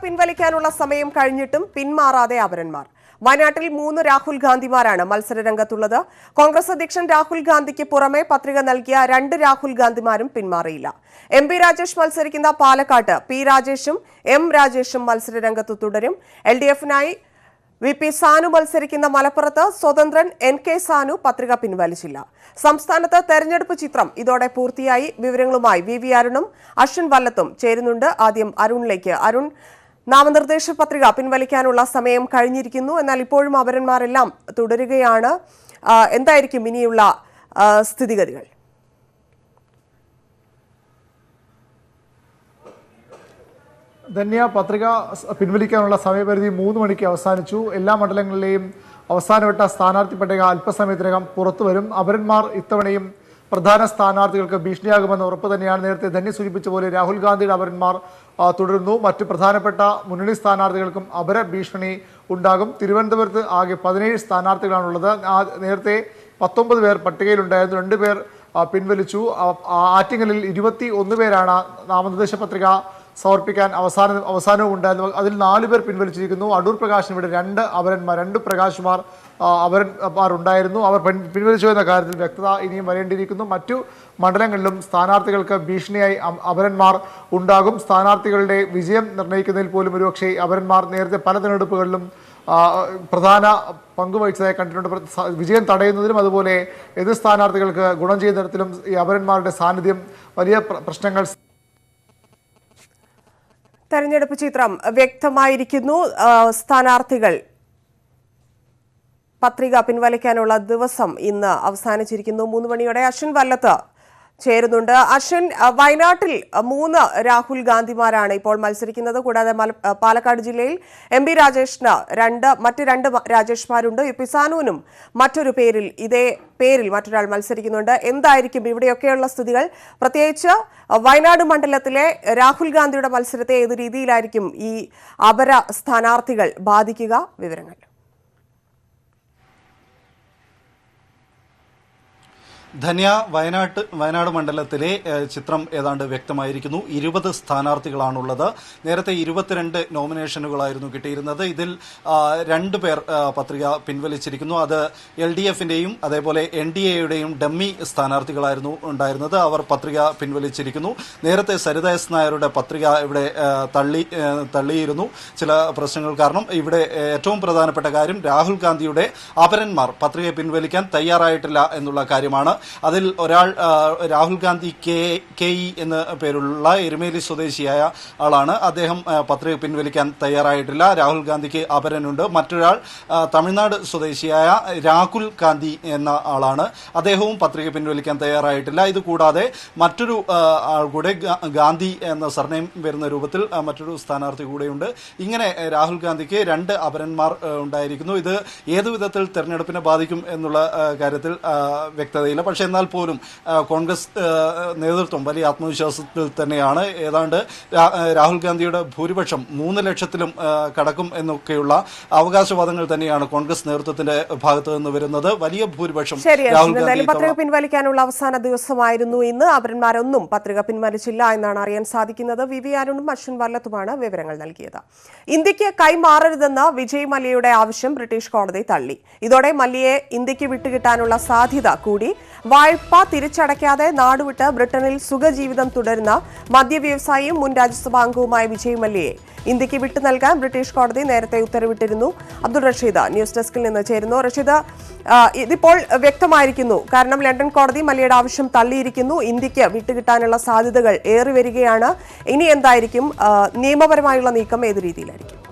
പിൻവലിക്കാനുള്ള സമയം കഴിഞ്ഞിട്ടും പിന്മാറാതെ അപരന്മാർ. വയനാട്ടിൽ 3 രാഹുൽ ഗാന്ധിമാരാണ് മത്സര രംഗത്തുള്ളത്. കോൺഗ്രസ് അധ്യക്ഷൻ രാഹുൽ ഗാന്ധിക്ക് പുറമെ പത്രിക നൽകിയ 2 രാഹുൽ ഗാന്ധിമാരും പിന്മാറിയില്ല. MP രാജേഷ് മത്സരിക്കുന്ന പാലക്കാട്ട് P രാജേഷും M രാജേഷും മത്സര രംഗത്ത് തുടരും. LDF-നായി VP സാനു മത്സരിക്കുന്ന മലപ്പുറത്ത് സ്വതന്ത്രൻ NK സാനു പത്രിക പിൻവലിച്ചില്ല. സംസ്ഥാനത്ത് തെരഞ്ഞെടുപ്പ് ചിത്രം ഇതോടെ പൂർത്തിയായി. വിവരങ്ങളുമായി VV അരുണും അശ്വിൻ വല്ലത്തും ചേരുന്നുണ്ട്. ആദ്യം അരുണിലേക്ക്. അരുൺ, നാമനിർദ്ദേശ പത്രിക പിൻവലിക്കാനുള്ള സമയം കഴിഞ്ഞിരിക്കുന്നു. എന്നാൽ ഇപ്പോഴും അപരന്മാരെല്ലാം തുടരുകയാണ്. എന്തായിരിക്കും ഇനിയുള്ള സ്ഥിതിഗതികൾ? ധന്യ, പത്രിക പിൻവലിക്കാനുള്ള സമയപരിധി 3 മണിക്ക് അവസാനിച്ചു. എല്ലാ മണ്ഡലങ്ങളിലെയും അവസാനവട്ട സ്ഥാനാർത്ഥി പട്ടിക അല്പസമയത്തിനകം പുറത്തുവരും. അപരന്മാർ ഇത്തവണയും പ്രധാന സ്ഥാനാർത്ഥികൾക്ക് ഭീഷണിയാകുമെന്ന് ഉറപ്പ് തന്നെയാണ്. നേരത്തെ ധന്യ സൂചിപ്പിച്ച പോലെ രാഹുൽ ഗാന്ധിയുടെ അപരന്മാർ തുടരുന്നു. മറ്റ് പ്രധാനപ്പെട്ട മുന്നണി സ്ഥാനാർത്ഥികൾക്കും അപര ഭീഷണി ഉണ്ടാകും. തിരുവനന്തപുരത്ത് ആകെ 17 സ്ഥാനാർത്ഥികളാണുള്ളത്. നേരത്തെ 19 പേർ പട്ടികയിലുണ്ടായിരുന്നു, 2 പേർ പിൻവലിച്ചു. ആറ്റിങ്ങലിൽ 21 പേരാണ് നാമനിർദ്ദേശ പത്രിക സമർപ്പിക്കാൻ അവസാനവും ഉണ്ടായിരുന്നു. അതിൽ 4 പേർ പിൻവലിച്ചിരിക്കുന്നു. അടൂർ പ്രകാശിന് ഇവിടെ 2 പ്രകാശുമാർ അപരന്മാർ ഉണ്ടായിരുന്നു. അവർ പിൻവലിച്ചു എന്ന കാര്യത്തിൽ വ്യക്തത ഇനിയും വരേണ്ടിയിരിക്കുന്നു. മറ്റു മണ്ഡലങ്ങളിലും സ്ഥാനാർത്ഥികൾക്ക് ഭീഷണിയായി അപരന്മാർ ഉണ്ടാകും. സ്ഥാനാർത്ഥികളുടെ വിജയം നിർണ്ണയിക്കുന്നതിൽ പോലും ഒരുപക്ഷെ അപരന്മാർ നേരത്തെ പല തിരഞ്ഞെടുപ്പുകളിലും പ്രധാന പങ്കുവഹിച്ചതായി കണ്ടിട്ടുണ്ട്. വിജയം തടയുന്നതിലും അതുപോലെ എതിർ സ്ഥാനാർത്ഥികൾക്ക് ഗുണം ചെയ്യുന്ന തരത്തിലും ഈ അപരന്മാരുടെ സാന്നിധ്യം വലിയ പ്രശ്നങ്ങൾ. തെരഞ്ഞെടുപ്പ് ചിത്രം വ്യക്തമായിരിക്കുന്നു. സ്ഥാനാർത്ഥികൾ പത്രിക പിൻവലിക്കാനുള്ള ദിവസം ഇന്ന് അവസാനിച്ചിരിക്കുന്നു. 3 മണിയോടെ അശ്വിൻ വല്ലത്ത് ചേരുന്നുണ്ട്. അശ്വിൻ, വയനാട്ടിൽ 3 രാഹുൽ ഗാന്ധിമാരാണ് ഇപ്പോൾ മത്സരിക്കുന്നത്. കൂടാതെ പാലക്കാട് ജില്ലയിൽ MP രാജേഷിന് മറ്റ് 2 രാജേഷ്മാരുണ്ട്. UP സാനുവിനും മറ്റൊരു പേരിൽ ഇതേ പേരിൽ മറ്റൊരാൾ മത്സരിക്കുന്നുണ്ട്. എന്തായിരിക്കും ഇവിടെയൊക്കെയുള്ള സ്ഥിതികൾ? പ്രത്യേകിച്ച് വയനാട് മണ്ഡലത്തിലെ രാഹുൽ ഗാന്ധിയുടെ മത്സരത്തെ ഏത് രീതിയിലായിരിക്കും ഈ അപര സ്ഥാനാർത്ഥികൾ ബാധിക്കുക? വിവരങ്ങൾ. ധന്യ, വയനാട് മണ്ഡലത്തിലെ ചിത്രം ഏതാണ്ട് വ്യക്തമായിരിക്കുന്നു. 20 സ്ഥാനാർത്ഥികളാണുള്ളത്. നേരത്തെ 22 നോമിനേഷനുകളായിരുന്നു കിട്ടിയിരുന്നത്. ഇതിൽ 2 പേർ പത്രിക പിൻവലിച്ചിരിക്കുന്നു. അത് LDF-ന്റെയും അതേപോലെ NDA-യുടെയും ഡമ്മി സ്ഥാനാർത്ഥികളായിരുന്നു ഉണ്ടായിരുന്നത്. അവർ പത്രിക പിൻവലിച്ചിരിക്കുന്നു. നേരത്തെ സരിത S നായരുടെ പത്രിക ഇവിടെ തള്ളിയിരുന്നു ചില പ്രശ്നങ്ങൾ കാരണം. ഇവിടെ ഏറ്റവും പ്രധാനപ്പെട്ട കാര്യം രാഹുൽ ഗാന്ധിയുടെ അപരന്മാർ പത്രിക പിൻവലിക്കാൻ തയ്യാറായിട്ടില്ല എന്നുള്ള കാര്യമാണ്. അതിൽ ഒരാൾ രാഹുൽ ഗാന്ധി KE എന്ന പേരുള്ള എരുമേലി സ്വദേശിയായ ആളാണ്. അദ്ദേഹം പത്രിക പിൻവലിക്കാൻ തയ്യാറായിട്ടില്ല. രാഹുൽ ഗാന്ധിക്ക് അപരനുണ്ട്. മറ്റൊരാൾ തമിഴ്നാട് സ്വദേശിയായ രാഹുൽ ഗാന്ധി എന്ന ആളാണ്. അദ്ദേഹവും പത്രിക പിൻവലിക്കാൻ തയ്യാറായിട്ടില്ല. ഇതുകൂടാതെ മറ്റൊരു ആൾ കൂടെ ഗാന്ധി എന്ന സർനെയിം വരുന്ന രൂപത്തിൽ മറ്റൊരു സ്ഥാനാർത്ഥി കൂടെയുണ്ട്. ഇങ്ങനെ രാഹുൽ ഗാന്ധിക്ക് 2 അപരന്മാർ ഉണ്ടായിരിക്കുന്നു. ഇത് ഏതു വിധത്തിൽ തെരഞ്ഞെടുപ്പിനെ ബാധിക്കും എന്നുള്ള കാര്യത്തിൽ വ്യക്തതയില്ല. പക്ഷേ എന്നാൽ പോലും കോൺഗ്രസ് നേതൃത്വം വലിയ ആത്മവിശ്വാസത്തിൽ തന്നെയാണ്. ഏതാണ്ട് രാഹുൽ ഗാന്ധിയുടെ ഭൂരിപക്ഷം 3 ലക്ഷത്തിലും കടക്കും എന്നൊക്കെയുള്ള അവകാശവാദങ്ങൾ തന്നെയാണ് കോൺഗ്രസ് നേതൃത്വത്തിന്റെ ഭാഗത്തു നിന്ന് വരുന്നത്. വലിയ ഭൂരിപക്ഷം രാഹുൽ ഗാന്ധി പത്രിക പിൻവലിക്കാനുള്ള അവസാന ദിവസമായിരുന്നു ഇന്ന്. അപരന്മാരൊന്നും പത്രിക പിൻവലിച്ചില്ല എന്നാണ് അറിയാൻ സാധിക്കുന്നത്. VV അരുണും അശ്വിൻ വല്ലത്തുമാണ് വിവരങ്ങൾ നൽകിയത്. ഇന്ത്യക്ക് കൈമാറരുതെന്ന വിജയ് മല്യയുടെ ആവശ്യം ബ്രിട്ടീഷ് കോടതി തള്ളി. ഇതോടെ മല്യയെ ഇന്ത്യക്ക് വിട്ടുകിട്ടാനുള്ള സാധ്യത കൂടി. വായ്പ തിരിച്ചടയ്ക്കാതെ നാടുവിട്ട് ബ്രിട്ടനിൽ സുഖജീവിതം തുടരുന്ന മദ്യവ്യവസായിയും മുൻ രാജ്യസഭാ അംഗവുമായ വിജയ് മല്യയെ ഇന്ത്യക്ക് വിട്ടു നൽകാൻ ബ്രിട്ടീഷ് കോടതി നേരത്തെ ഉത്തരവിട്ടിരുന്നു. അബ്ദുൾ റഷീദ് ന്യൂസ് ഡെസ്കിൽ നിന്ന് ചേരുന്നു. റഷീദ്, ഇതിപ്പോൾ വ്യക്തമായിരിക്കുന്നു. കാരണം ലണ്ടൻ കോടതി മല്യയുടെ ആവശ്യം തള്ളിയിരിക്കുന്നു. ഇന്ത്യക്ക് വിട്ടുകിട്ടാനുള്ള സാധ്യതകൾ ഏറി വരികയാണ്. ഇനി എന്തായിരിക്കും നിയമപരമായുള്ള നീക്കം? ഏത് രീതിയിലായിരിക്കും?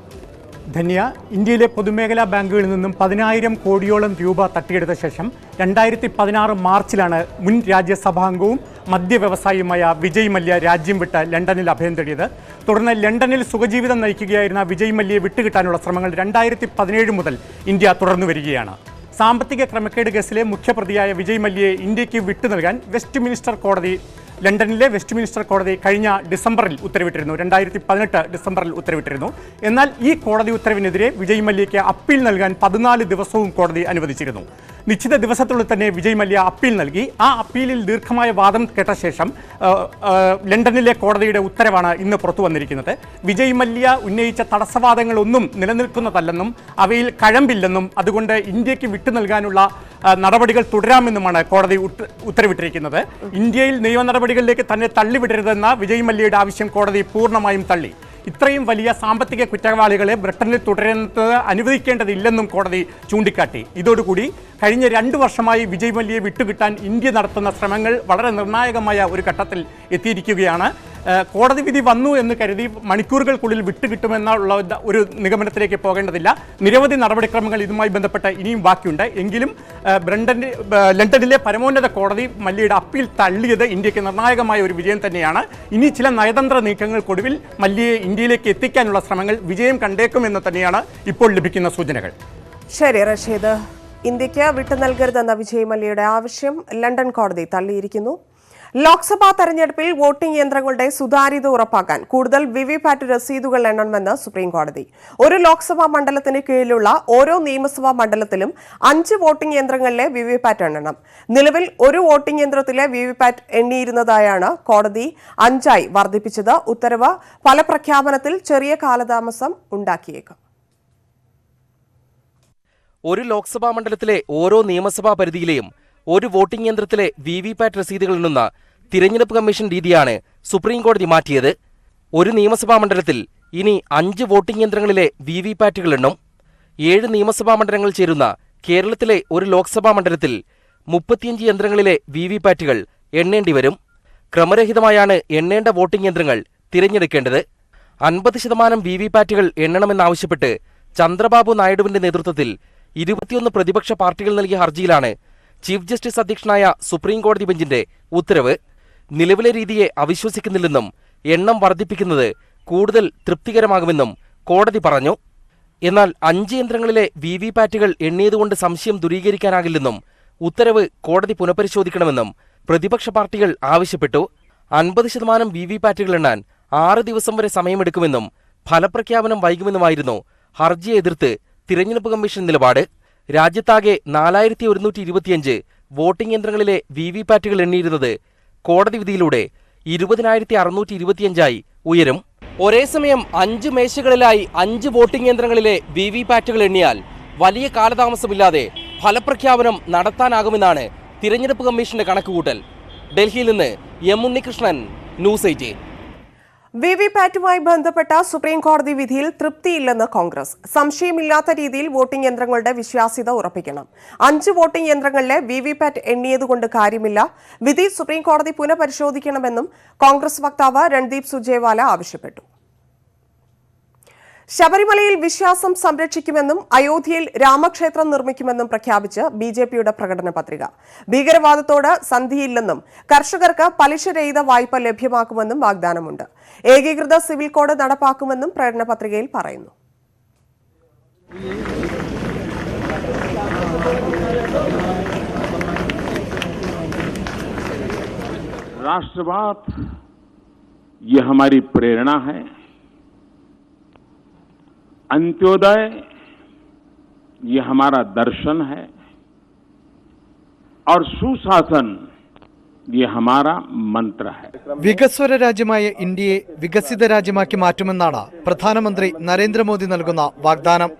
ധന്യ, ഇന്ത്യയിലെ പൊതുമേഖലാ ബാങ്കുകളിൽ നിന്നും 10,000 കോടിയോളം രൂപ തട്ടിയെടുത്ത ശേഷം 2016 മാർച്ചിലാണ് മുൻ രാജ്യസഭാംഗവും മദ്യവ്യവസായിയുമായ വിജയ് മല്യ രാജ്യം വിട്ട് ലണ്ടനിൽ അഭയം തേടിയത്. തുടർന്ന് ലണ്ടനിൽ സുഖജീവിതം നയിക്കുകയായിരുന്ന വിജയ് മല്യയെ വിട്ടുകിട്ടാനുള്ള ശ്രമങ്ങൾ 2017 മുതൽ ഇന്ത്യ തുടർന്നു വരികയാണ്. സാമ്പത്തിക ക്രമക്കേട് കേസിലെ മുഖ്യപ്രതിയായ വിജയ് മല്യയെ ഇന്ത്യക്ക് വിട്ടു നൽകാൻ വെസ്റ്റ് മിനിസ്റ്റർ കോടതി ലണ്ടനിലെ വെസ്റ്റ്മിനിസ്റ്റർ കോടതി കഴിഞ്ഞ ഡിസംബറിൽ ഉത്തരവിട്ടിരുന്നു. 2018 ഡിസംബറിൽ ഉത്തരവിട്ടിരുന്നു. എന്നാൽ ഈ കോടതി ഉത്തരവിനെതിരെ വിജയ് മല്യയ്ക്ക് അപ്പീൽ നൽകാൻ 14 ദിവസവും കോടതി അനുവദിച്ചിരുന്നു. നിശ്ചിത ദിവസത്തിനുള്ളിൽ തന്നെ വിജയ് മല്യ അപ്പീൽ നൽകി. ആ അപ്പീലിൽ ദീർഘമായ വാദം കേട്ട ശേഷം ലണ്ടനിലെ കോടതിയുടെ ഉത്തരവാണ് ഇന്ന് പുറത്തു വന്നിരിക്കുന്നത്. വിജയ് മല്യ ഉന്നയിച്ച തടസ്സവാദങ്ങളൊന്നും നിലനിൽക്കുന്നതല്ലെന്നും അവയിൽ കഴമ്പില്ലെന്നും അതുകൊണ്ട് ഇന്ത്യക്ക് വിട്ടു നൽകാനുള്ള നടപടികൾ തുടരാമെന്നുമാണ് കോടതി ഉത്തരവിട്ടിരിക്കുന്നത്. ഇന്ത്യയിൽ നിയമ നടപടികളിലേക്ക് തന്നെ തള്ളിവിടരുതെന്ന വിജയ് മല്യയുടെ ആവശ്യം കോടതി പൂർണ്ണമായും തള്ളി. ഇത്രയും വലിയ സാമ്പത്തിക കുറ്റവാളികളെ ബ്രിട്ടനിൽ തുടരുന്നത് അനുവദിക്കേണ്ടതില്ലെന്നും കോടതി ചൂണ്ടിക്കാട്ടി. ഇതോടുകൂടി കഴിഞ്ഞ 2 വർഷമായി വിജയ് മല്യയെ വിട്ടുകിട്ടാൻ ഇന്ത്യ നടത്തുന്ന ശ്രമങ്ങൾ വളരെ നിർണായകമായ ഒരു ഘട്ടത്തിൽ എത്തിയിരിക്കുകയാണ്. കോടതി വിധി വന്നു എന്ന് കരുതി മണിക്കൂറുകൾക്കുള്ളിൽ വിട്ടുകിട്ടുമെന്നുള്ള ഒരു നിഗമനത്തിലേക്ക് പോകേണ്ടതില്ല. നിരവധി നടപടിക്രമങ്ങൾ ഇതുമായി ബന്ധപ്പെട്ട് ഇനിയും ബാക്കിയുണ്ട്. എങ്കിലും ലണ്ടനിലെ പരമോന്നത കോടതി മല്യയുടെ അപ്പീൽ തള്ളിയത് ഇന്ത്യക്ക് നിർണായകമായ ഒരു വിജയം തന്നെയാണ്. ഇനി ചില നയതന്ത്ര നീക്കങ്ങൾക്കൊടുവിൽ മല്യയെ ഇന്ത്യയിലേക്ക് എത്തിക്കാനുള്ള ശ്രമങ്ങൾ വിജയം കണ്ടേക്കുമെന്ന് തന്നെയാണ് ഇപ്പോൾ ലഭിക്കുന്ന സൂചനകൾ. ശരി റഷീദ്, ഇന്ത്യക്ക് വിട്ടു നൽകരുതെന്ന വിജയ് മല്യയുടെ ആവശ്യം ലണ്ടൻ കോടതി തള്ളിയിരിക്കുന്നു. ലോക്സഭാ തെരഞ്ഞെടുപ്പിൽ വോട്ടിംഗ് യന്ത്രങ്ങളുടെ സുതാര്യത ഉറപ്പാക്കാൻ കൂടുതൽ വിവിപാറ്റ് രസീതുകൾ എണ്ണണമെന്ന് സുപ്രീം കോടതി. ഒരു ലോക്സഭാ മണ്ഡലത്തിന് കീഴിലുള്ള ഓരോ നിയമസഭാ മണ്ഡലത്തിലും 5 വോട്ടിംഗ് യന്ത്രങ്ങളിലെ വിവിപാറ്റ് എണ്ണണം. നിലവിൽ ഒരു വോട്ടിംഗ് യന്ത്രത്തിലെ വിവിപാറ്റ് എണ്ണിയിരുന്നതായാണ് കോടതി 5ആയി വർദ്ധിപ്പിച്ചത്. ഉത്തരവ് ഫലപ്രഖ്യാപനത്തിൽ ചെറിയ കാലതാമസം ഉണ്ടാക്കിയേക്കും. ഒരു ലോക്സഭാ മണ്ഡലത്തിലെ ഓരോ നിയമസഭാ പരിധിയിലെയും ഒരു വോട്ടിംഗ് യന്ത്രത്തിലെ വിവിപാറ്റ് രസീതുകൾ എണ്ണുന്ന തിരഞ്ഞെടുപ്പ് കമ്മീഷൻ രീതിയാണ് സുപ്രീം കോടതി മാറ്റിയത്. ഒരു നിയമസഭാ മണ്ഡലത്തിൽ ഇനി 5 വോട്ടിംഗ് യന്ത്രങ്ങളിലെ വിവിപാറ്റുകൾ എണ്ണും. 7 നിയമസഭാ മണ്ഡലങ്ങൾ ചേരുന്ന കേരളത്തിലെ ഒരു ലോക്സഭാ മണ്ഡലത്തിൽ 35 യന്ത്രങ്ങളിലെ വിവിപാറ്റുകൾ എണ്ണേണ്ടി വരും. ക്രമരഹിതമായാണ് എണ്ണേണ്ട വോട്ടിംഗ് യന്ത്രങ്ങൾ തിരഞ്ഞെടുക്കേണ്ടത്. 50% വിവിപാറ്റുകൾ എണ്ണണമെന്നാവശ്യപ്പെട്ട് ചന്ദ്രബാബു നായിഡുവിന്റെ നേതൃത്വത്തിൽ 21 പ്രതിപക്ഷ പാർട്ടികൾ നൽകിയ ഹർജിയിലാണ് ചീഫ് ജസ്റ്റിസ് അധ്യക്ഷനായ സുപ്രീം കോടതി ബെഞ്ചിന്റെ ഉത്തരവ്. നിലവിലെ രീതിയെ അവിശ്വസിക്കുന്നില്ലെന്നും എണ്ണം വർദ്ധിപ്പിക്കുന്നത് കൂടുതൽ തൃപ്തികരമാകുമെന്നും കോടതി പറഞ്ഞു. എന്നാൽ 5 യന്ത്രങ്ങളിലെ വിവിപാറ്റുകൾ എണ്ണിയതുകൊണ്ട് സംശയം ദൂരീകരിക്കാനാകില്ലെന്നും ഉത്തരവ് കോടതി പുനഃപരിശോധിക്കണമെന്നും പ്രതിപക്ഷ പാർട്ടികൾ ആവശ്യപ്പെട്ടു. 50% വിവിപാറ്റുകൾ എണ്ണാൻ 6 ദിവസം വരെ സമയമെടുക്കുമെന്നും ഫലപ്രഖ്യാപനം വൈകുമെന്നുമായിരുന്നു ഹർജിയെ എതിർത്ത് തിരഞ്ഞെടുപ്പ് കമ്മീഷൻ നിലപാട്. രാജ്യത്താകെ 4125 വോട്ടിംഗ് യന്ത്രങ്ങളിലെ വിവിപാറ്റുകൾ എണ്ണിയിരുന്നത് കോടതി വിധിയിലൂടെ 20,625 ഉയരും. ഒരേ സമയം 5 മേശകളിലായി 5 വോട്ടിംഗ് യന്ത്രങ്ങളിലെ വിവിപാറ്റുകൾ എണ്ണിയാൽ വലിയ കാലതാമസമില്ലാതെ ഫലപ്രഖ്യാപനം നടത്താനാകുമെന്നാണ് തിരഞ്ഞെടുപ്പ് കമ്മീഷന്റെ കണക്കുകൂട്ടൽ. ഡൽഹിയിൽ നിന്ന് എം ഉണ്ണികൃഷ്ണൻ, ന്യൂസ് 18. വിവിപാറ്റുമായി ബന്ധപ്പെട്ട സുപ്രീം കോടതി വിധിയിൽ തൃപ്തിയില്ലെന്ന് കോൺഗ്രസ്. സംശയമില്ലാത്ത രീതിയിൽ വോട്ടിംഗ് യന്ത്രങ്ങളുടെ വിശ്വാസ്യത ഉറപ്പിക്കണം. 5 വോട്ടിംഗ് യന്ത്രങ്ങളിലെ വിവിപാറ്റ് എണ്ണിയതുകൊണ്ട് കാര്യമില്ല. വിധി സുപ്രീം കോടതി പുനഃപരിശോധിക്കണമെന്നും കോൺഗ്രസ് വക്താവ് രൺദീപ് സുർജേവാല ആവശ്യപ്പെട്ടു. ശബരിമലയിൽ വിശ്വാസം സംരക്ഷിക്കുമെന്നും അയോധ്യയിൽ രാമക്ഷേത്രം നിർമ്മിക്കുമെന്നും പ്രഖ്യാപിച്ച് BJPയുടെ പ്രകടന പത്രിക. ഭീകരവാദത്തോട് സന്ധിയില്ലെന്നും കർഷകർക്ക് പലിശരഹിത വായ്പ ലഭ്യമാക്കുമെന്നും വാഗ്ദാനമുണ്ട്. ഏകീകൃത സിവിൽ കോഡ് നടപ്പാക്കുമെന്നും പ്രകടന പത്രികയിൽ പറയുന്നു. राष्ट्रवाद ये हमारी प्रेरणा है. अंत्योदय ये हमारा दर्शन है और सुशासन ये हमारा मंत्र है. വികസ്വര രാജ്യമായ ഇന്ത്യയെ വികസിത രാജ്യമാക്കി മാറ്റുമെന്നാണ് പ്രധാനമന്ത്രി നരേന്ദ്രമോദി നൽകുന്ന വാഗ്ദാനം.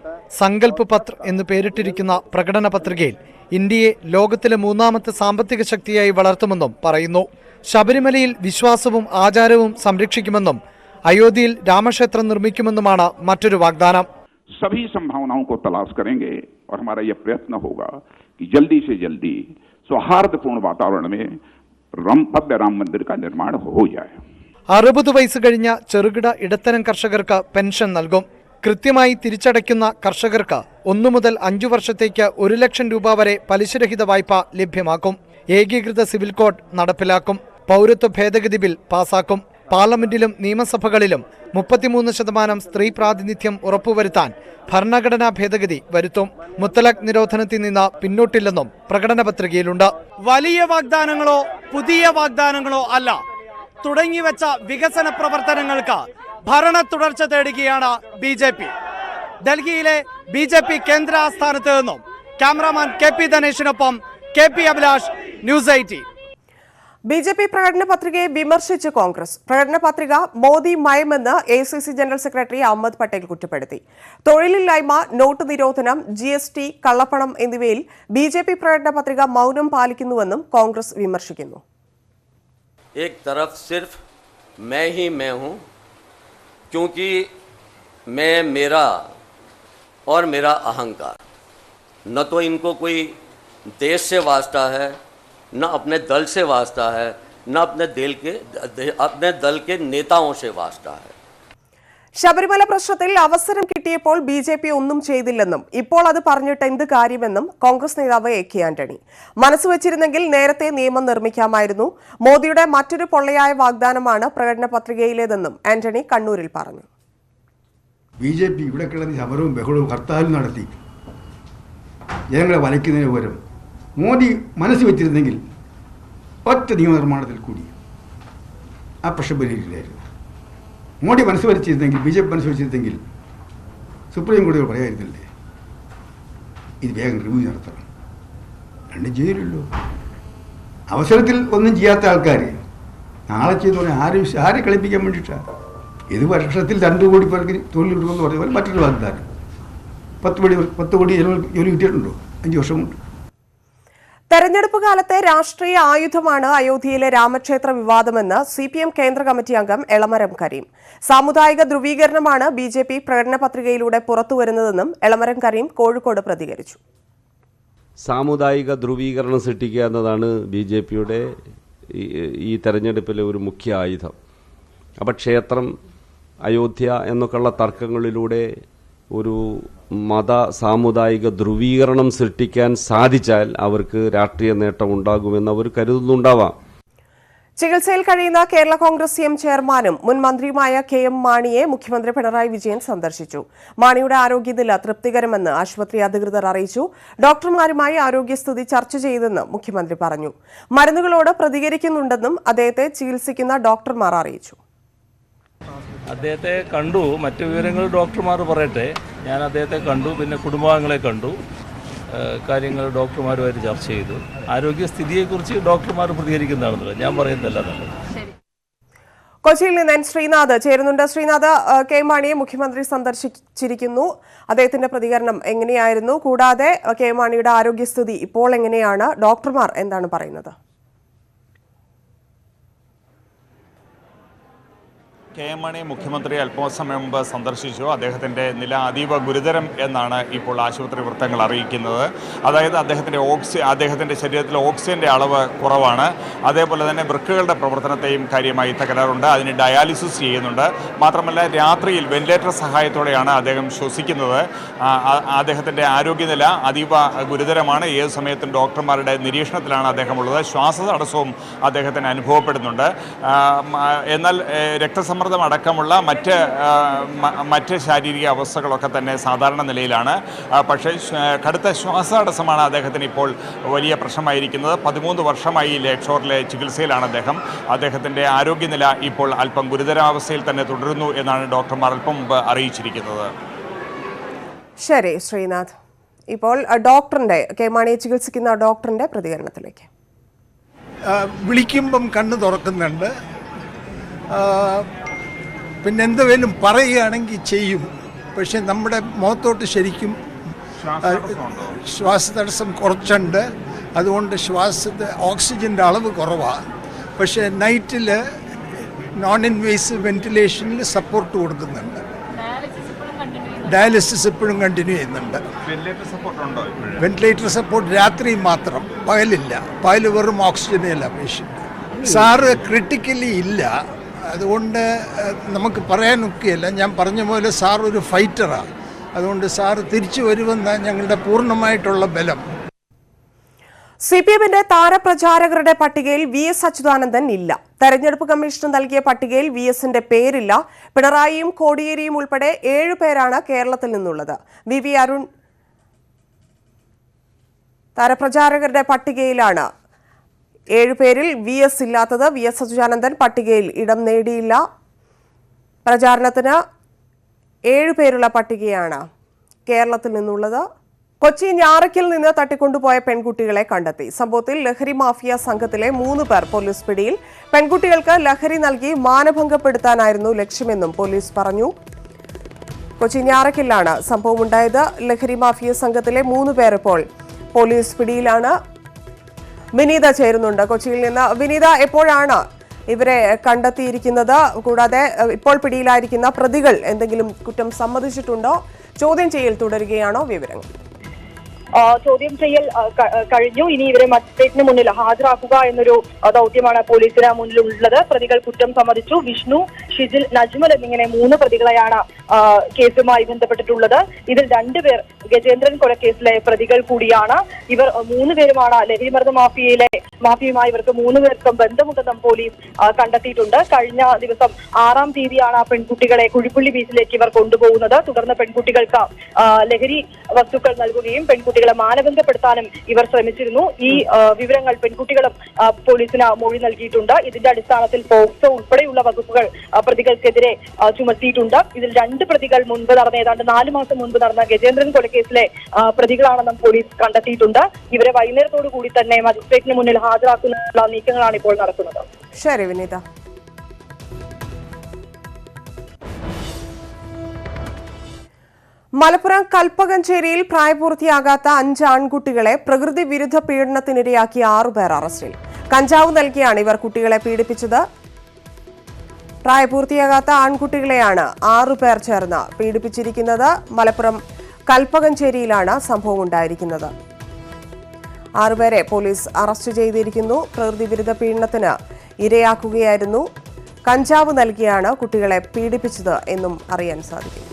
സങ്കൽപ് പത്ര എന്ന് പേരിട്ടിരിക്കുന്ന പ്രകടന പത്രികയിൽ ഇന്ത്യയെ ലോകത്തിലെ 3ാമത്തെ സാമ്പത്തിക ശക്തിയായി വളർത്തുമെന്നും പറയുന്നു. ശബരിമലയിൽ വിശ്വാസവും ആചാരവും സംരക്ഷിക്കുമെന്നും അയോധ്യയിൽ രാമക്ഷേത്രം നിർമ്മിക്കുമെന്നുമാണ് മറ്റൊരു വാഗ്ദാനം. सभी संभावनाओं को तलाश करेंगे और हमारा यह प्रयत्न होगा कि जल्दी से जल्दी सौहार्दपूर्ण वातावरण में भव्य राम मंदिर का निर्माण हो जाए. 60 വയസ്സ് കഴിഞ്ഞ ചെറുകിട ഇടത്തരം കർഷകർക്ക് പെൻഷൻ നൽകും. കൃത്യമായി തിരിച്ചടയ്ക്കുന്ന കർഷകർക്ക് 1 മുതൽ 5 വർഷത്തേക്ക് 1 ലക്ഷം രൂപ വരെ പലിശരഹിത വായ്പ ലഭ്യമാക്കും. ഏകീകൃത സിവിൽ കോഡ് നടപ്പിലാക്കും. പൗരത്വ ഭേദഗതി ബിൽ പാസാക്കും. പാർലമെന്റിലും നിയമസഭകളിലും 33% സ്ത്രീ പ്രാതിനിധ്യം ഉറപ്പുവരുത്താൻ ഭരണഘടനാ ഭേദഗതി വരുത്തും. മുത്തലാഖ് നിരോധനത്തിൽ നിന്ന് പിന്നോട്ടില്ലെന്നും പ്രകടന പത്രികയിലുണ്ട്. വലിയ വാഗ്ദാനങ്ങളോ പുതിയ വാഗ്ദാനങ്ങളോ അല്ല, തുടങ്ങിവെച്ച വികസന പ്രവർത്തനങ്ങൾക്ക് ഭരണ തുടർച്ച തേടുകയാണ് BJP. ഡൽഹിയിലെ BJP കേന്ദ്ര ആസ്ഥാനത്ത് നിന്നും ക്യാമറാമാൻ KP ധനേഷിനൊപ്പം KP അഭിലാഷ്, ന്യൂസ് 18. BJP പ്രകടന പത്രികയെ വിമർശിച്ച് കോൺഗ്രസ്. പ്രകടന പത്രിക മോദി മയമെന്ന് ACC general secretary Ahmed Patel കുറ്റപ്പെടുത്തി. തൊഴിലില്ലായ്മ, നോട്ട് നിരോധനം, GST, കള്ളപ്പണം എന്നിവയിൽ BJP പ്രകടന പത്രിക മൗനം പാലിക്കുന്നുവെന്നും കോൺഗ്രസ് വിമർശിക്കുന്നു. एक तरफ सिर्फ मैं ही मैं हूँ, क्योंकि मैं मेरा और मेरा अहंकार, न तो इनको कोई देश से वास्ता है, न अपने दल से वास्ता है, न अपने दल के नेताओं से वास्ता है. ശബരിമല പ്രശ്നത്തിൽ അവസരം കിട്ടിയപ്പോൾ BJP ഒന്നും ചെയ്തില്ലെന്നും ഇപ്പോൾ അത് പറഞ്ഞിട്ട് എന്ത് കാര്യമെന്നും കോൺഗ്രസ് നേതാവ് AK ആന്റണി. മനസ്സ് വെച്ചിരുന്നെങ്കിൽ നേരത്തെ നിയമം നിർമ്മിക്കാമായിരുന്നു. മോദിയുടെ മറ്റൊരു പൊള്ളയായ വാഗ്ദാനമാണ് പ്രകടന പത്രികയിലേതെന്നും ആന്റണി കണ്ണൂരിൽ പറഞ്ഞു. BJP ഇവിടെ കിടന്ന് സമരവും ബഹളവും ഹർത്താലും നടത്തി ജനങ്ങളെ വലയ്ക്കുന്നതിന് പകരം മോദി മനസ്സ് വെച്ചിരുന്നെങ്കിൽ ഒറ്റ നിയമനിർമ്മാണത്തിൽ കൂടി ആ പ്രശ്നം പരിഹരിക്കില്ലായിരുന്നു. മോദി മനസ്സ് വരച്ചിരുന്നെങ്കിൽ, BJP മനസ്സ് വെച്ചിരുന്നെങ്കിൽ സുപ്രീം കോടതിയോട് പറയായിരുന്നില്ലേ ഇത് വേഗം റിവ്യൂ നടത്തണം. രണ്ടും ചെയ്തില്ലല്ലോ. അവസരത്തിൽ ഒന്നും ചെയ്യാത്ത ആൾക്കാർ നാളെ ചെയ്തു പറഞ്ഞാൽ ആരെ കളിപ്പിക്കാൻ വേണ്ടിയിട്ടാണ്? ഇത് വർഷത്തിൽ 2 കോടി പേർക്ക് തൊഴിൽ കിട്ടുമെന്ന് പറഞ്ഞ പോലെ മറ്റൊരു വാഗ്ദാനം. 10 കോടി ജോലി കിട്ടിയിട്ടുണ്ടോ 5 വർഷം കൊണ്ട്? തെരഞ്ഞെടുപ്പ് കാലത്തെ രാഷ്ട്രീയ ആയുധമാണ് അയോധ്യയിലെ രാമക്ഷേത്ര വിവാദമെന്ന് CPM കേന്ദ്ര കമ്മിറ്റി അംഗം എളമരം കരീം. സാമുദായിക ധ്രുവീകരണമാണ് BJP പ്രകടന പത്രികയിലൂടെ പുറത്തുവരുന്നതെന്നും എളമരം കരീം കോഴിക്കോട് പ്രതികരിച്ചു. സാമുദായിക ധ്രുവീകരണം സൃഷ്ടിക്കുക എന്നതാണ് BJPയുടെ ഈ തെരഞ്ഞെടുപ്പിലെ ഒരു മുഖ്യ ആയുധം. അപ്പം ക്ഷേത്രം, അയോധ്യ എന്നൊക്കെയുള്ള തർക്കങ്ങളിലൂടെ ഒരു മത സാമുദായിക ധ്രുവീകരണം സൃഷ്ടിക്കാൻ സാധിച്ചാൽ അവർക്ക് രാഷ്ട്രീയ നേട്ടം ഉണ്ടാകുമെന്ന് അവർ കരുതുന്നുണ്ടാവാം. ചികിത്സയിൽ കഴിയുന്ന കേരള കോൺഗ്രസ് CM ചെയർമാനും മുൻ മന്ത്രിയുമായ KM മാണിയെ മുഖ്യമന്ത്രി പിണറായി വിജയൻ സന്ദർശിച്ചു. മാണിയുടെ ആരോഗ്യനില തൃപ്തികരമെന്ന് ആശുപത്രി അധികൃതർ അറിയിച്ചു. ഡോക്ടർമാരുമായി ആരോഗ്യസ്ഥിതി ചർച്ച ചെയ്തെന്ന് മുഖ്യമന്ത്രി പറഞ്ഞു. മരുന്നുകളോട് പ്രതികരിക്കുന്നുണ്ടെന്നും അദ്ദേഹത്തെ ചികിത്സിക്കുന്ന ഡോക്ടർമാർ അറിയിച്ചു. അദ്ദേഹത്തെ കണ്ടു, മറ്റു വിവരങ്ങൾ ഡോക്ടർമാർ പറയട്ടെ. ഞാൻ അദ്ദേഹത്തെ കണ്ടു, പിന്നെ കുടുംബാംഗങ്ങളെ കണ്ടു, കാര്യങ്ങൾ ഡോക്ടർമാരുമായിട്ട് ചർച്ച ചെയ്തു. ആരോഗ്യസ്ഥിതിയെക്കുറിച്ച് ഡോക്ടർമാർ പ്രതികരിക്കുന്നതാണെന്നുള്ളത് ഞാൻ പറയുന്നതല്ല. കൊച്ചിയിൽ നിന്ന് ശ്രീനാഥ് ചേരുന്നുണ്ട്. ശ്രീനാഥ്, KM മാണിയെ മുഖ്യമന്ത്രി സന്ദർശിച്ചിരിക്കുന്നു. അദ്ദേഹത്തിന്റെ പ്രതികരണം എങ്ങനെയായിരുന്നു? കൂടാതെ KM മാണിയുടെ ആരോഗ്യസ്ഥിതി ഇപ്പോൾ എങ്ങനെയാണ്? ഡോക്ടർമാർ എന്താണ് പറയുന്നത്? KM മാണി മുഖ്യമന്ത്രി അല്പസമയം മുമ്പ് സന്ദർശിച്ചു. അദ്ദേഹത്തിൻ്റെ നില അതീവ ഗുരുതരം എന്നാണ് ഇപ്പോൾ ആശുപത്രി വൃത്തങ്ങൾ അറിയിക്കുന്നത്. അതായത് അദ്ദേഹത്തിൻ്റെ ശരീരത്തിൽ ഓക്സിജൻ്റെ അളവ് കുറവാണ്. അതേപോലെ തന്നെ വൃക്കകളുടെ പ്രവർത്തനത്തെയും കാര്യമായി തകരാറുണ്ട്. അതിന് ഡയാലിസിസ് ചെയ്യുന്നുണ്ട്. മാത്രമല്ല രാത്രിയിൽ വെന്റിലേറ്റർ സഹായത്തോടെയാണ് അദ്ദേഹം ശ്വസിക്കുന്നത്. അദ്ദേഹത്തിൻ്റെ ആരോഗ്യനില അതീവ ഗുരുതരമാണ്. ഏത് സമയത്തും ഡോക്ടർമാരുടെ നിരീക്ഷണത്തിലാണ് അദ്ദേഹമുള്ളത്. ശ്വാസതടസ്സവും അദ്ദേഹത്തിന് അനുഭവപ്പെടുന്നുണ്ട്. എന്നാൽ രക്തസമ്മർദ്ദം അടക്കമുള്ള മറ്റ് ശാരീരിക അവസ്ഥകളൊക്കെ തന്നെ സാധാരണ നിലയിലാണ്. പക്ഷേ കടുത്ത ശ്വാസതടസ്സമാണ് അദ്ദേഹത്തിന് ഇപ്പോൾ വലിയ പ്രശ്നമായിരിക്കുന്നത്. 13 വർഷമായി ലേക്ക് ഷോറിലെ ചികിത്സയിലാണ് അദ്ദേഹം. അദ്ദേഹത്തിൻ്റെ ആരോഗ്യനില ഇപ്പോൾ അല്പം ഗുരുതരാവസ്ഥയിൽ തന്നെ തുടരുന്നു എന്നാണ് ഡോക്ടർമാർ അല്പം മുമ്പ് അറിയിച്ചിരിക്കുന്നത്. ശരി ശ്രീനാഥ്. ഇപ്പോൾ ഡോക്ടറിന്റെ KM മാണിയെ ചികിത്സിക്കുന്ന ഡോക്ടറിന്റെ പ്രതികരണത്തിലേക്ക്. വിളിക്കുമ്പം കണ്ണ് തുറക്കുന്നുണ്ട്, പിന്നെ എന്തെങ്കിലും പറയുകയാണെങ്കിൽ ചെയ്യും. പക്ഷെ നമ്മുടെ മുഖത്തോട്ട് ശരിക്കും ശ്വാസതടസ്സം കുറച്ചുണ്ട്. അതുകൊണ്ട് ഓക്സിജൻ്റെ അളവ് കുറവാണ്. പക്ഷേ നൈറ്റിൽ നോൺ ഇൻവേസീവ് വെന്റിലേഷനിൽ സപ്പോർട്ട് കൊടുക്കുന്നുണ്ട്. ഡയാലിസിസ് എപ്പോഴും കണ്ടിന്യൂ ചെയ്യുന്നുണ്ട്. വെന്റിലേറ്റർ സപ്പോർട്ട് രാത്രി മാത്രം, പകലില്ല. പകൽ വെറും ഓക്സിജനല്ല പേഷ്യൻ്റ്. സാറ് ക്രിട്ടിക്കലി ഇല്ല. അതുകൊണ്ട് നമുക്ക് പറയാനൊക്കെയല്ല. ഞാൻ പറഞ്ഞ പോലെ സാർ ഒരു ഫൈറ്ററാണ്. അതുകൊണ്ട് സാർ തിരിച്ചു വരുമെന്ന ഞങ്ങളുടെ പൂർണ്ണമായിട്ടുള്ള ബലം. CPMന്റെ താരപ്രചാരകരുടെ പട്ടികയിൽ VS അച്യുതാനന്ദൻ ഇല്ല. തെരഞ്ഞെടുപ്പ് കമ്മീഷന് നൽകിയ പട്ടികയിൽ VSന്റെ പേരില്ല. പിണറായിയും കോടിയേരിയും ഉൾപ്പെടെ 7 പേരാണ് കേരളത്തിൽ നിന്നുള്ളത്. VV അരുൺ താരപ്രചാരകരുടെ പട്ടികയിലാണ് 7 പേരിൽ VS ഇല്ലാത്തത്. VS അച്യുതാനന്ദൻ പട്ടികയിൽ ഇടം നേടിയില്ല. പ്രചാരണത്തിന് 7 പേരുള്ള പട്ടികയാണ് കേരളത്തിൽ നിന്നുള്ളത്. കൊച്ചി ഞാറയ്ക്കൽ നിന്ന് തട്ടിക്കൊണ്ടുപോയ പെൺകുട്ടികളെ കണ്ടെത്തി. സംഭവത്തിൽ ലഹരി മാഫിയ സംഘത്തിലെ 3 പേർ പോലീസ് പിടിയിൽ. പെൺകുട്ടികൾക്ക് ലഹരി നൽകി മാനഭംഗപ്പെടുത്താനായിരുന്നു ലക്ഷ്യമെന്നും പോലീസ് പറഞ്ഞു. കൊച്ചി ഞാറയ്ക്കലിലാണ് സംഭവമുണ്ടായത്. ലഹരി മാഫിയ സംഘത്തിലെ 3 പേർ ഇപ്പോൾ പോലീസ് പിടിയിലാണ്. വിനീത ചേരുന്നുണ്ട് കൊച്ചിയിൽ നിന്ന്. വിനീത, എപ്പോഴാണ് ഇവരെ കണ്ടെത്തിയിരിക്കുന്നത്? കൂടാതെ ഇപ്പോൾ പിടിയിലായിരിക്കുന്ന പ്രതികൾ എന്തെങ്കിലും കുറ്റം സമ്മതിച്ചിട്ടുണ്ടോ? ചോദ്യം ചെയ്യൽ തുടരുകയാണോ? വിവരങ്ങൾ. ചോദ്യം ചെയ്യൽ കഴിഞ്ഞു. ഇനി ഇവരെ മജിസ്ട്രേറ്റിന് മുന്നിൽ ഹാജരാക്കുക എന്നൊരു ദൗത്യമാണ് പോലീസിന് മുന്നിലുള്ളത്. പ്രതികൾ കുറ്റം സമ്മതിച്ചു. വിഷ്ണു, ഷിജിൽ, നജ്മൽ എന്നിങ്ങനെ 3 പ്രതികളെയാണ് കേസുമായി ബന്ധപ്പെട്ടിട്ടുള്ളത്. ഇതിൽ 2 പേർ ഗജേന്ദ്രൻ കൊലക്കേസിലെ പ്രതികൾ കൂടിയാണ്. ഇവർ 3 പേരുമാണ് ലഹരിമരുന്ന് മാഫിയയുമായി ഇവർക്ക് 3 പേർക്കും ബന്ധമുണ്ടെന്നും പോലീസ് കണ്ടെത്തിയിട്ടുണ്ട്. കഴിഞ്ഞ ദിവസം 6-ാം തീയതിയാണ് പെൺകുട്ടികളെ കുഴിപ്പുള്ളി ബീച്ചിലേക്ക് ഇവർ കൊണ്ടുപോകുന്നത്. തുടർന്ന് പെൺകുട്ടികൾക്ക് ലഹരി വസ്തുക്കൾ നൽകുകയും പെൺകുട്ടികളെ മാനഭംഗപ്പെടുത്താനും ഇവർ ശ്രമിച്ചിരുന്നു. ഈ വിവരങ്ങൾ പെൺകുട്ടികളും പോലീസിന് മൊഴി നൽകിയിട്ടുണ്ട്. ഇതിന്റെ അടിസ്ഥാനത്തിൽ പോക്സോ ഉൾപ്പെടെയുള്ള വകുപ്പുകൾ പ്രതികൾക്കെതിരെ ചുമത്തിയിട്ടുണ്ട്. ഇതിൽ 2 പ്രതികൾ മുൻപ് നടന്ന ഏതാണ്ട് 4 മാസം മുൻപ് നടന്ന ഗജേന്ദ്രൻ കൊലക്കേസിലെ പ്രതികളാണെന്നും പോലീസ് കണ്ടെത്തിയിട്ടുണ്ട്. ഇവരെ വൈകുന്നേരത്തോടു കൂടി തന്നെ മജിസ്ട്രേറ്റിന് മുന്നിൽ ഹാജരാക്കുന്ന നീക്കങ്ങളാണ് ഇപ്പോൾ നടക്കുന്നത്. ശരി വിനീത. മലപ്പുറം കൽപ്പകഞ്ചേരിയിൽ പ്രായപൂർത്തിയാകാത്ത 5 ആൺകുട്ടികളെ പ്രകൃതി വിരുദ്ധ പീഡനത്തിനിരയാക്കിയ 6 പേർ അറസ്റ്റിൽ. കഞ്ചാവ് നൽകിയാണ് ഇവർ കുട്ടികളെ പീഡിപ്പിച്ചത്. പ്രായപൂർത്തിയാകാത്ത ആൺകുട്ടികളെയാണ് 6 പേർ ചേർന്ന് പീഡിപ്പിച്ചിരിക്കുന്നത്. മലപ്പുറം കൽപ്പകഞ്ചേരിയിലാണ് സംഭവം ഉണ്ടായിരിക്കുന്നത്. 6 പേരെ പോലീസ് അറസ്റ്റ് ചെയ്തിരിക്കുന്നു. പ്രകൃതി വിരുദ്ധ പീഡനത്തിന് ഇരയാക്കുകയായിരുന്നു. കഞ്ചാവ് നൽകിയാണ് കുട്ടികളെ പീഡിപ്പിച്ചത് എന്നും അറിയാൻ സാധിക്കും.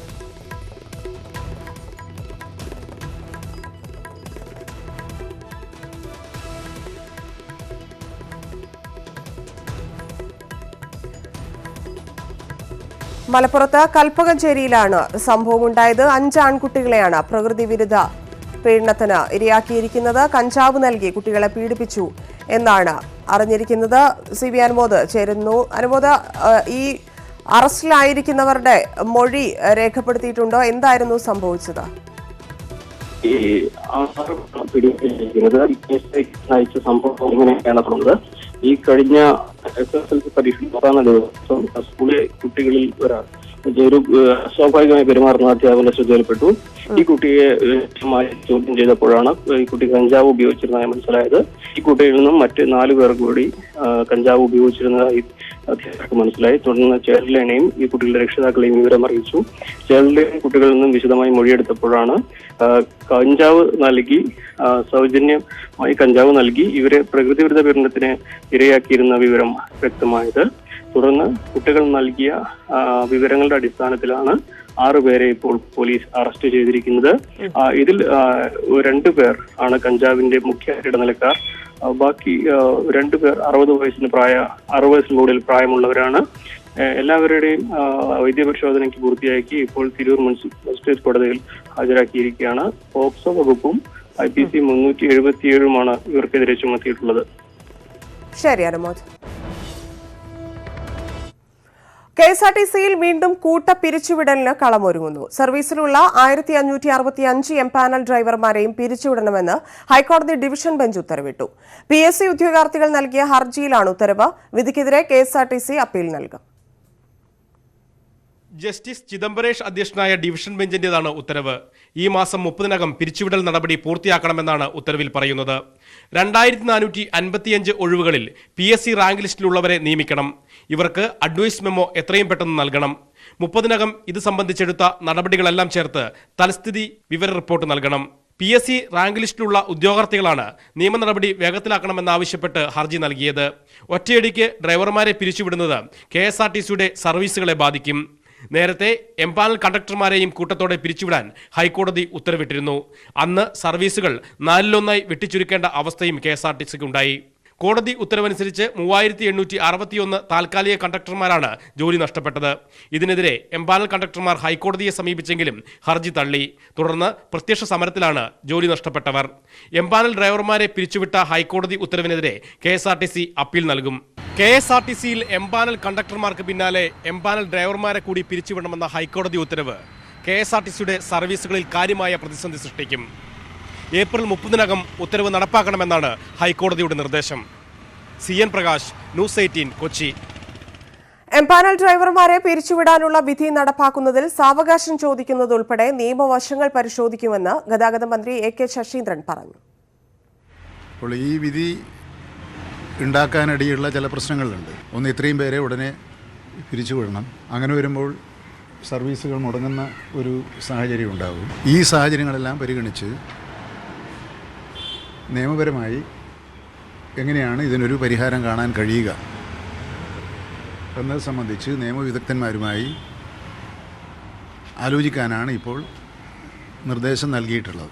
മലപ്പുറത്ത് കൽപ്പകഞ്ചേരിയിലാണ് സംഭവമുണ്ടായത്. 5 ആൺകുട്ടികളെയാണ് പ്രകൃതി വിരുദ്ധ പീഡനത്തിന് ഇരയാക്കിയിരിക്കുന്നത്. കഞ്ചാവ് നൽകി കുട്ടികളെ പീഡിപ്പിച്ചു എന്നാണ് അറിഞ്ഞിരിക്കുന്നത്. CB അനുമോദ് ചേരുന്നു. അനുമോദ്, ഈ അറസ്റ്റിലായിരിക്കുന്നവരുടെ മൊഴി രേഖപ്പെടുത്തിയിട്ടുണ്ടോ? എന്തായിരുന്നു സംഭവിച്ചത്? സംഭവം ഇങ്ങനെയാണ് തുടങ്ങുന്നത്. ഈ കഴിഞ്ഞ SSLC പരീക്ഷ അവസാന ദിവസം സ്കൂളിലെ കുട്ടികളിൽ ഒരാൾ ഒരു സ്വാഭാവികമായി പെരുമാറുന്ന അധ്യാപകന്റെ ശ്രദ്ധയിൽപ്പെട്ടു. ഈ കുട്ടിയെ ചോദ്യം ചെയ്തപ്പോഴാണ് ഈ കുട്ടി കഞ്ചാവ് ഉപയോഗിച്ചിരുന്നതായി മനസ്സിലായത്. ഈ കുട്ടിയിൽ നിന്നും മറ്റ് 4 പേർ കൂടി കഞ്ചാവ് ഉപയോഗിച്ചിരുന്നതായി അധ്യാപകർക്ക് മനസ്സിലായി. തുടർന്ന് ചൈൽഡ് ലൈനെയും ഈ കുട്ടികളുടെ രക്ഷിതാക്കളെയും വിവരം അറിയിച്ചു. ചൈൽഡ് ലൈൻ കുട്ടികളിൽ നിന്നും വിശദമായി മൊഴിയെടുത്തപ്പോഴാണ് കഞ്ചാവ് നൽകി സൗജന്യമായി കഞ്ചാവ് നൽകി ഇവരെ പ്രകൃതി വിരുദ്ധ പീഡനത്തിന് ഇരയാക്കിയിരുന്ന വിവരം വ്യക്തമായത്. തുടർന്ന് കുട്ടികൾ നൽകിയ വിവരങ്ങളുടെ അടിസ്ഥാനത്തിലാണ് 6 പേരെ ഇപ്പോൾ പോലീസ് അറസ്റ്റ് ചെയ്തിരിക്കുന്നത്. ഇതിൽ 2 പേർ ആണ് കഞ്ചാവിന്റെ മുഖ്യ ഇടനിലക്കാർ. ബാക്കി 2 പേർ 60 വയസ്സിന് മുകളിൽ പ്രായമുള്ളവരാണ്. എല്ലാവരുടെയും വൈദ്യപരിശോധനയ്ക്ക് പൂർത്തിയാക്കി ഇപ്പോൾ തിരൂർ മജിസ്ട്രേറ്റ് കോടതിയിൽ ഹാജരാക്കിയിരിക്കുകയാണ്. പോക്സോ വകുപ്പും IPC 377 ഇവർക്കെതിരെ ചുമത്തിയിട്ടുള്ളത്. ശരി അനുമോദ്. KSRTCയിൽ വീണ്ടും കൂട്ട പിരിച്ചുവിടലിന് കളമൊരുങ്ങുന്നു. സർവീസിലുള്ള 1565 എംപാനൽ ഡ്രൈവർമാരെയും പിരിച്ചുവിടണമെന്ന് ഹൈക്കോടതി ഡിവിഷൻ ബെഞ്ച് ഉത്തരവിട്ടു. PSC ഉദ്യോഗാർത്ഥികൾ നൽകിയ ഹർജിയിലാണ് ഉത്തരവ്. വിധിക്കെതിരെ KSRTC അപ്പീൽ നൽകും. ജസ്റ്റിസ് ചിദംബരേഷ് അധ്യക്ഷനായ ഡിവിഷൻ ബെഞ്ചിന്റേതാണ് ഉത്തരവ്. ഈ മാസം 30-നകം പിരിച്ചുവിടൽ നടപടി പൂർത്തിയാക്കണമെന്നാണ് ഉത്തരവിൽ പറയുന്നത്. 2455 ഒഴിവുകളിൽ PSC റാങ്ക് ലിസ്റ്റിലുള്ളവരെ നിയമിക്കണം. ഇവർക്ക് അഡ്വൈസ് മെമ്മോ എത്രയും പെട്ടെന്ന് നൽകണം. 30-നകം ഇത് സംബന്ധിച്ചെടുത്ത നടപടികളെല്ലാം ചേർത്ത് തൽസ്ഥിതി വിവര റിപ്പോർട്ട് നൽകണം. PSC റാങ്ക് ലിസ്റ്റിലുള്ള ഉദ്യോഗാർത്ഥികളാണ് നിയമ നടപടി വേഗത്തിലാക്കണമെന്നാവശ്യപ്പെട്ട് ഹർജി നൽകിയത്. ഒറ്റയടിക്ക് ഡ്രൈവർമാരെ പിരിച്ചുവിടുന്നത് KSRTCയുടെ സർവീസുകളെ ബാധിക്കും. നേരത്തെ എംപാനൽ കണ്ടക്ടർമാരെയും കൂട്ടത്തോടെ പിരിച്ചുവിടാൻ ഹൈക്കോടതി ഉത്തരവിട്ടിരുന്നു. അന്ന് സർവീസുകൾ 4-1 വെട്ടിച്ചുരുക്കേണ്ട അവസ്ഥയും KSRTCക്ക് ഉണ്ടായി. കോടതി ഉത്തരവനുസരിച്ച് 3861 താൽക്കാലിക കണ്ടക്ടർമാരാണ് ജോലി നഷ്ടപ്പെട്ടത്. ഇതിനെതിരെ എംപാനൽ കണ്ടക്ടർമാർ ഹൈക്കോടതിയെ സമീപിച്ചെങ്കിലും ഹർജി തള്ളി. തുടർന്ന് പ്രത്യക്ഷ സമരത്തിലാണ് ജോലി നഷ്ടപ്പെട്ടവർ. എംപാനൽ ഡ്രൈവർമാരെ പിരിച്ചുവിട്ട ഹൈക്കോടതി ഉത്തരവിനെതിരെ KSRTC അപ്പീൽ നൽകും. KSRTCയിൽ എംപാനൽ കണ്ടക്ടർമാർക്ക് പിന്നാലെ എംപാനൽ ഡ്രൈവർമാരെ കൂടി പിരിച്ചുവിടണമെന്ന ഹൈക്കോടതി ഉത്തരവ് KSRTCയുടെ സർവീസുകളിൽ കാര്യമായ പ്രതിസന്ധി സൃഷ്ടിക്കും. ഏപ്രിൽ 30-നകം ഉത്തരവ് നടപ്പാക്കണമെന്നാണ് ഹൈക്കോടതിയുടെ നിർദ്ദേശം. CN Prakash, News 18, Kochi. Empanel ഡ്രൈവർമാരെ പിരിച്ചുവിടാനുള്ള വിധി നടപ്പാക്കുന്നതിൽ സാവകാശം ചോദിക്കുന്നതുൾപ്പെടെ നിയമവശങ്ങൾ പരിശോധിക്കുമെന്ന് ഗതാഗത മന്ത്രി AK ശശീന്ദ്രൻ പറഞ്ഞു. അപ്പോൾ ഈ വിധി ഉണ്ടാക്കാനിടയുള്ള ചില പ്രശ്നങ്ങളുണ്ട്. ഒന്ന്, ഇത്രയും പേരെ ഉടനെ പിരിച്ചുവിടണം. അങ്ങനെ വരുമ്പോൾ സർവീസുകൾ മുടങ്ങുന്ന ഒരു സാഹചര്യം ഉണ്ടാകും. ഈ സാഹചര്യങ്ങളെല്ലാം പരിഗണിച്ച് നിയമപരമായി എങ്ങനെയാണ് ഇതിനൊരു പരിഹാരം കാണാൻ കഴിയുക എന്നത് സംബന്ധിച്ച് നിയമവിദഗ്ധന്മാരുമായി ആലോചിക്കാനാണ് ഇപ്പോൾ നിർദ്ദേശം നൽകിയിട്ടുള്ളത്.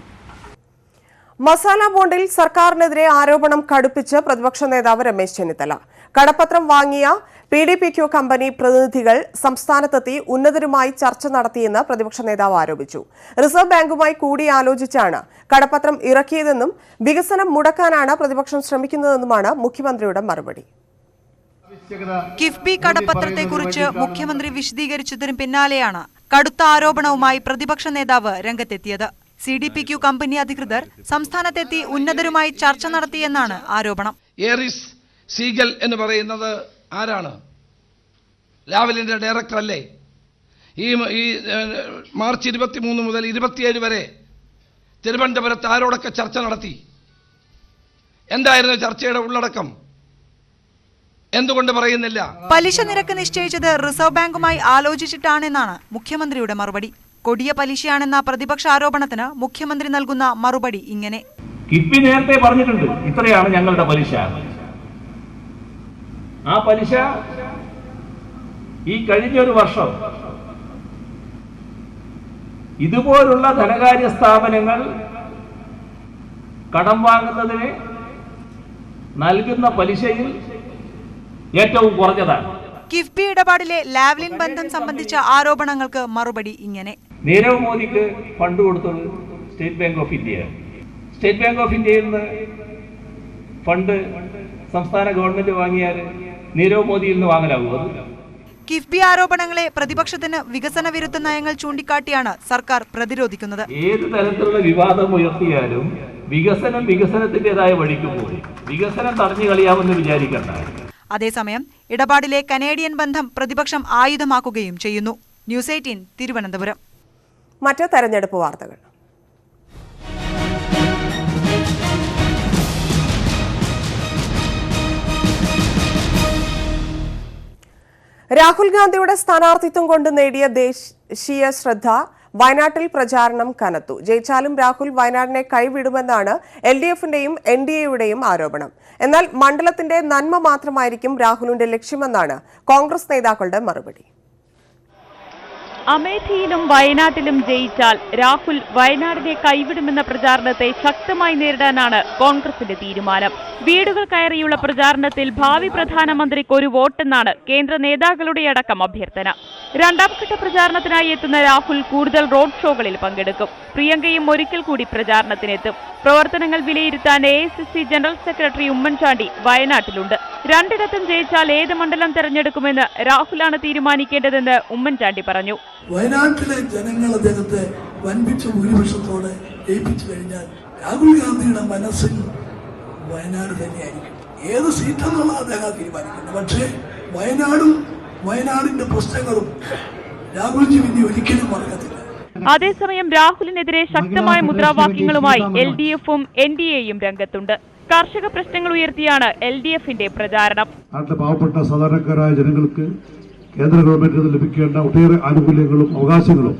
മസാല ബോണ്ടിൽ സർക്കാരിനെതിരെ ആരോപണം കടുപ്പിച്ച് പ്രതിപക്ഷ നേതാവ് രമേശ് ചെന്നിത്തല. കടപ്പത്രം വാങ്ങിയ PDPQ കമ്പനി പ്രതിനിധികൾ സംസ്ഥാനത്തെത്തി ഉന്നതരുമായി ചർച്ച നടത്തിയെന്ന് പ്രതിപക്ഷ നേതാവ് ആരോപിച്ചു. റിസർവ് ബാങ്കുമായി കൂടിയാലോചിച്ചാണ് കടപ്പത്രം ഇറക്കിയതെന്നും വികസനം മുടക്കാനാണ് പ്രതിപക്ഷം ശ്രമിക്കുന്നതെന്നുമാണ് മുഖ്യമന്ത്രിയുടെ മറുപടി. കിഫ്ബി കടപ്പത്രത്തെക്കുറിച്ച് മുഖ്യമന്ത്രി വിശദീകരിച്ചതിന് പിന്നാലെയാണ് കടുത്ത ആരോപണവുമായി പ്രതിപക്ഷ നേതാവ് രംഗത്തെത്തിയത്. CDPQ കമ്പനി അധികൃതർ സംസ്ഥാനത്തെത്തി ഉന്നതരുമായി ചർച്ച നടത്തിയെന്നാണ് ആരോപണം. ഏറിസ് സീഗൽ എന്ന് പറയുന്നത് ആരാണ്? ലാവലിൻ്റെ ഡയറക്ടർ അല്ലേ? ഈ മാർച്ച് 23 മുതൽ 27 വരെ തിരുവനന്തപുരത്ത് ആരോടൊക്കെ ചർച്ച നടത്തി? എന്തായിരുന്നു ചർച്ചയുടെ ഉള്ളടക്കം? എന്തുകൊണ്ട് പറയുന്നില്ല? പലിശ നിരക്ക് നിശ്ചയിച്ചത് റിസർവ് ബാങ്കുമായി ആലോചിച്ചിട്ടാണെന്നാണ് മുഖ്യമന്ത്രിയുടെ മറുപടി. കൊടിയ പലിശയാണെന്ന പ്രതിപക്ഷ ആരോപണത്തിന് മുഖ്യമന്ത്രി നൽകുന്ന മറുപടി ഇങ്ങനെ: കിഫ്ബി നേരത്തെ പറഞ്ഞിട്ടുണ്ട് ഇത്രയാണ് ഞങ്ങളുടെ പലിശ. ആ പലിശ ഈ കഴിഞ്ഞൊരു വർഷം ഇതുപോലുള്ള ധനകാര്യ സ്ഥാപനങ്ങൾ കടം വാങ്ങുന്നതിന് നൽകുന്ന പലിശയിൽ ഏറ്റവും കുറഞ്ഞതാണ്. കിഫ്ബി ഇടപാടിലെ ലാവ്ലിൻ ബന്ധം സംബന്ധിച്ച ആരോപണങ്ങൾക്ക് മറുപടി ഇങ്ങനെ: നീരവ് മോദിക്ക് ഫണ്ട് കൊടുത്തത് state bank of India. State bank of ഇന്ത്യയിൽ നിന്ന് ഫണ്ട് സംസ്ഥാന ഗവൺമെന്റ് വാങ്ങിയാൽ നീരവ് മോദിയിൽ നിന്ന് വാങ്ങലാകുമോ? കിഫ്ബി ആരോപണങ്ങളെ പ്രതിപക്ഷത്തിന് വികസന വിരുദ്ധ നയങ്ങൾ ചൂണ്ടിക്കാട്ടിയാണ് സർക്കാർ പ്രതിരോധിക്കുന്നത്. ഏത് തരത്തിലുള്ള വിവാദം ഉയർത്തിയാലും വികസനത്തിൻ്റെതായ വഴിക്ക് പോയി വികസനം തടഞ്ഞു കളിയാമെന്ന് വിചാരിക്കണ്ട. അതേസമയം ഇടപാടിലെ കനേഡിയൻ ബന്ധം പ്രതിപക്ഷം ആയുധമാക്കുകയും ചെയ്യുന്നു. ന്യൂസ് 18 തിരുവനന്തപുരം. മറ്റ് തെരഞ്ഞെടുപ്പ് വാർത്തകൾ. രാഹുൽ ഗാന്ധിയുടെ സ്ഥാനാർത്ഥിത്വം കൊണ്ട് നേടിയ ദേശീയ ശ്രദ്ധ വയനാട്ടിൽ പ്രചാരണം കനത്തു. ജയിച്ചാലും രാഹുൽ വയനാടിനെ കൈവിടുമെന്നാണ് LDFന്റെയും NDAയുടെയും ആരോപണം. എന്നാൽ മണ്ഡലത്തിന്റെ നന്മ മാത്രമായിരിക്കും രാഹുലിന്റെ ലക്ഷ്യമെന്നാണ് കോൺഗ്രസ് നേതാക്കളുടെ മറുപടി. അമേഠിയിലും വയനാട്ടിലും ജയിച്ചാൽ രാഹുൽ വയനാടിനെ കൈവിടുമെന്ന പ്രചാരണത്തെ ശക്തമായി നേരിടാനാണ് കോൺഗ്രസിന്റെ തീരുമാനം. വീടുകൾ കയറിയുള്ള പ്രചാരണത്തിൽ ഭാവി പ്രധാനമന്ത്രിക്ക് ഒരു വോട്ടെന്നാണ് കേന്ദ്ര നേതാക്കളുടെ അടക്കം അഭ്യർത്ഥന. രണ്ടാംഘട്ട പ്രചാരണത്തിനായി എത്തുന്ന രാഹുൽ കൂടുതൽ റോഡ് ഷോകളിൽ പങ്കെടുക്കും. പ്രിയങ്കയും ഒരിക്കൽ കൂടി പ്രചാരണത്തിനെത്തും. പ്രവർത്തനങ്ങൾ വിലയിരുത്താൻ AICC ജനറൽ സെക്രട്ടറി ഉമ്മൻചാണ്ടി വയനാട്ടിലുണ്ട്. രണ്ടിടത്തും ജയിച്ചാൽ ഏത് മണ്ഡലം തെരഞ്ഞെടുക്കുമെന്ന് രാഹുലാണ് തീരുമാനിക്കേണ്ടതെന്ന് ഉമ്മൻചാണ്ടി പറഞ്ഞു. വയനാട്ടിലെ ജനങ്ങൾ അദ്ദേഹത്തെ വൻപിച്ച ഭൂരിപക്ഷത്തോടെ ഏൽപ്പിച്ചു കഴിഞ്ഞാൽ രാഹുൽ ഗാന്ധിയുടെ മനസ്സിൽ വയനാട് തന്നെയായിരിക്കും. ഏത് സീറ്റെന്നുള്ള അദ്ദേഹം തീരുമാനിക്കുന്നത്. പക്ഷേ വയനാടിന്റെ പ്രശ്നങ്ങളും രാഹുൽജി പിന്നെ ഒരിക്കലും മറക്കത്തില്ല. അതേസമയം രാഹുലിനെതിരെ ശക്തമായ മുദ്രാവാക്യങ്ങളുമായി LDFും NDAയും രംഗത്തുണ്ട്. കർഷക പ്രശ്നങ്ങൾ ഉയർത്തിയാണ് LDFന്റെ പ്രചാരണം. നാട്ടിലെ പാവപ്പെട്ട സാധാരണക്കാരായ ജനങ്ങൾക്ക് കേന്ദ്ര ഗവൺമെന്റിൽ നിന്ന് ലഭിക്കേണ്ട ഒട്ടേറെ ആനുകൂല്യങ്ങളും അവകാശങ്ങളും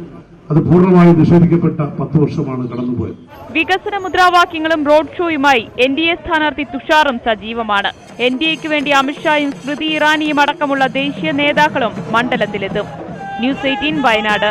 അത് പൂർണ്ണമായും നിഷേധിക്കപ്പെട്ട 10 വർഷമാണ് കടന്നുപോയത്. വികസന മുദ്രാവാക്യങ്ങളും റോഡ് ഷോയുമായി NDA സ്ഥാനാർത്ഥി തുഷാറും സജീവമാണ്. NDAയ്ക്ക് വേണ്ടി അമിത്ഷായും സ്മൃതി ഇറാനിയും അടക്കമുള്ള ദേശീയ നേതാക്കളും മണ്ഡലത്തിലെത്തും. ന്യൂസ് 18 വയനാട്.